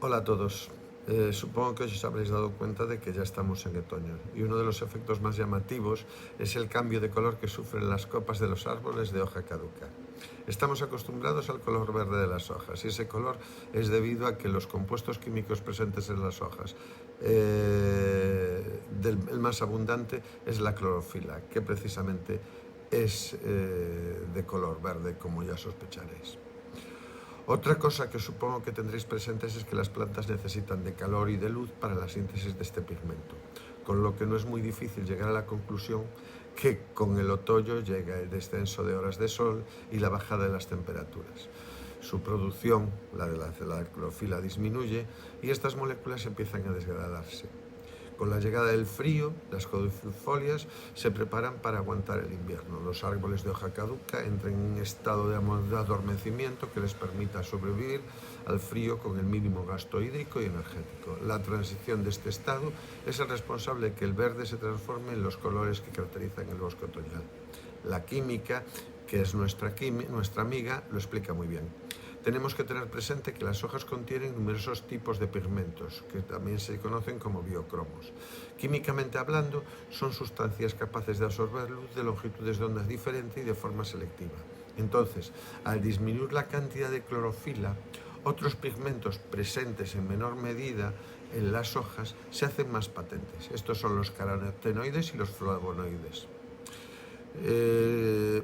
Hola a todos. Supongo que os habréis dado cuenta de que ya estamos en otoño y uno de los efectos más llamativos es el cambio de color que sufren las copas de los árboles de hoja caduca. Estamos acostumbrados al color verde de las hojas y ese color es debido a que los compuestos químicos presentes en las hojas, el más abundante es la clorofila, que precisamente es de color verde, como ya sospecharéis. Otra cosa que supongo que tendréis presentes es que las plantas necesitan de calor y de luz para la síntesis de este pigmento, con lo que no es muy difícil llegar a la conclusión que con el otoño llega el descenso de horas de sol y la bajada de las temperaturas. Su producción, la de la clorofila, disminuye y estas moléculas empiezan a desgradarse. Con la llegada del frío, las caducifolias se preparan para aguantar el invierno. Los árboles de hoja caduca entran en un estado de adormecimiento que les permita sobrevivir al frío con el mínimo gasto hídrico y energético. La transición de este estado es el responsable de que el verde se transforme en los colores que caracterizan el bosque otoñal. La química, que es nuestra amiga, lo explica muy bien. Tenemos que tener presente que las hojas contienen numerosos tipos de pigmentos, que también se conocen como biocromos. Químicamente hablando, son sustancias capaces de absorber luz de longitudes de onda diferentes y de forma selectiva. Entonces, al disminuir la cantidad de clorofila, otros pigmentos presentes en menor medida en las hojas se hacen más patentes. Estos son los carotenoides y los flavonoides.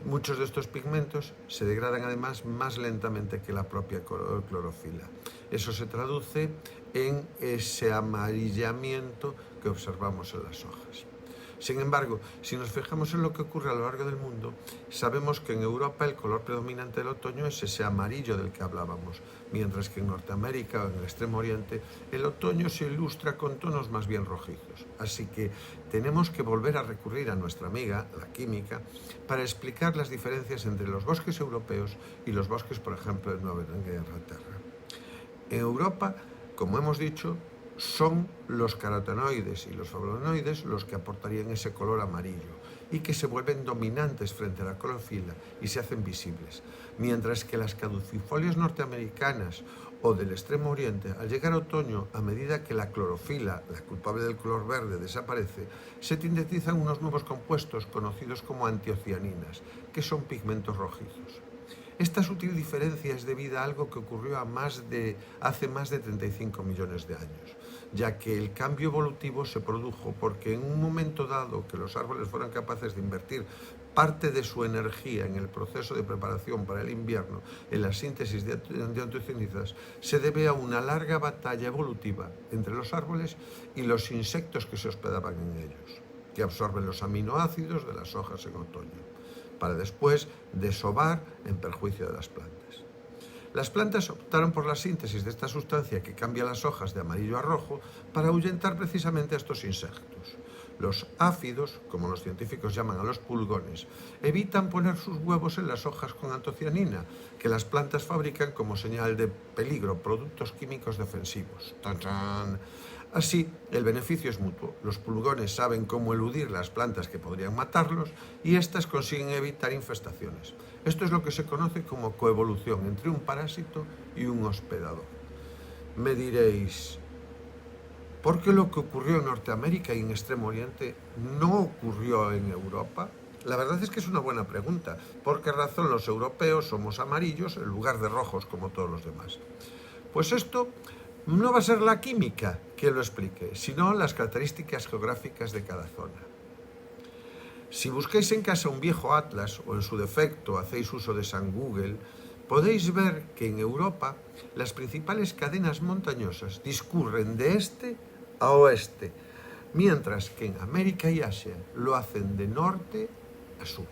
Muchos de estos pigmentos se degradan además más lentamente que la propia clorofila. Eso se traduce en ese amarillamiento que observamos en las hojas. Sin embargo, si nos fijamos en lo que ocurre a lo largo del mundo, sabemos que en Europa el color predominante del otoño es ese amarillo del que hablábamos, mientras que en Norteamérica o en el Extremo Oriente el otoño se ilustra con tonos más bien rojizos. Así que tenemos que volver a recurrir a nuestra amiga, la química, para explicar las diferencias entre los bosques europeos y los bosques, por ejemplo, de Nueva Inglaterra. En Europa, como hemos dicho, son los carotenoides y los flavonoides los que aportarían ese color amarillo y que se vuelven dominantes frente a la clorofila y se hacen visibles, mientras que las caducifolias norteamericanas o del Extremo Oriente, al llegar a otoño, a medida que la clorofila, la culpable del color verde, desaparece, se sintetizan unos nuevos compuestos conocidos como antiocianinas, que son pigmentos rojizos. Esta sutil diferencia es debida a algo que ocurrió hace más de 35 millones de años, ya que el cambio evolutivo se produjo porque en un momento dado que los árboles fueran capaces de invertir parte de su energía en el proceso de preparación para el invierno, en la síntesis de antiocianinas, se debe a una larga batalla evolutiva entre los árboles y los insectos que se hospedaban en ellos, que absorben los aminoácidos de las hojas en otoño, para después desovar en perjuicio de las plantas. Las plantas optaron por la síntesis de esta sustancia que cambia las hojas de amarillo a rojo para ahuyentar precisamente a estos insectos. Los áfidos, como los científicos llaman a los pulgones, evitan poner sus huevos en las hojas con antocianina, que las plantas fabrican como señal de peligro, productos químicos defensivos. ¡Tan, tan! Así, el beneficio es mutuo. Los pulgones saben cómo eludir las plantas que podrían matarlos y éstas consiguen evitar infestaciones. Esto es lo que se conoce como coevolución entre un parásito y un hospedador. Me diréis, ¿por qué lo que ocurrió en Norteamérica y en Extremo Oriente no ocurrió en Europa? La verdad es que es una buena pregunta. ¿Por qué razón los europeos somos amarillos en lugar de rojos como todos los demás? Pues esto no va a ser la química que lo explique, sino las características geográficas de cada zona. Si buscáis en casa un viejo atlas o en su defecto hacéis uso de San Google, podéis ver que en Europa las principales cadenas montañosas discurren de este a oeste, mientras que en América y Asia lo hacen de norte a sur.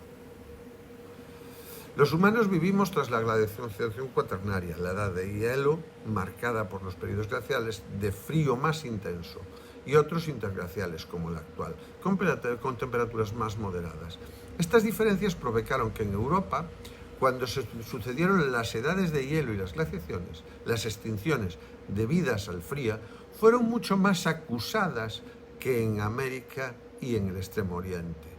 Los humanos vivimos tras la glaciación cuaternaria, la edad de hielo marcada por los periodos glaciales de frío más intenso y otros interglaciales como el actual, con temperaturas más moderadas. Estas diferencias provocaron que en Europa, cuando se sucedieron las edades de hielo y las glaciaciones, las extinciones debidas al frío fueron mucho más acusadas que en América y en el Extremo Oriente.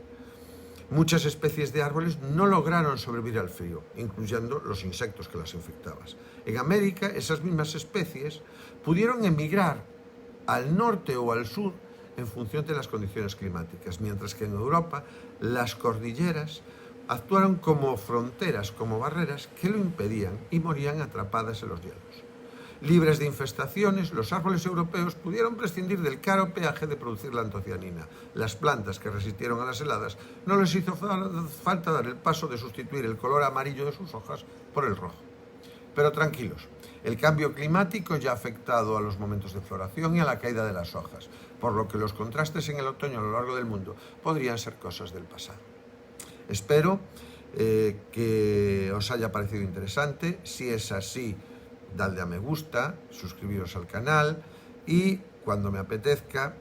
Muchas especies de árboles no lograron sobrevivir al frío, incluyendo los insectos que las infectaban. En América, esas mismas especies pudieron emigrar al norte o al sur en función de las condiciones climáticas, mientras que en Europa las cordilleras actuaron como fronteras, como barreras que lo impedían y morían atrapadas en los hielos. Libres de infestaciones, los árboles europeos pudieron prescindir del caro peaje de producir la antocianina. Las plantas que resistieron a las heladas no les hizo falta dar el paso de sustituir el color amarillo de sus hojas por el rojo. Pero tranquilos, el cambio climático ya ha afectado a los momentos de floración y a la caída de las hojas, por lo que los contrastes en el otoño a lo largo del mundo podrían ser cosas del pasado. Espero que os haya parecido interesante. Si es así, dadle a me gusta, suscribiros al canal y cuando me apetezca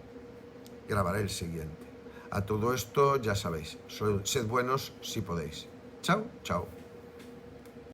grabaré el siguiente. A todo esto ya sabéis, sed buenos si podéis. Chao, chao.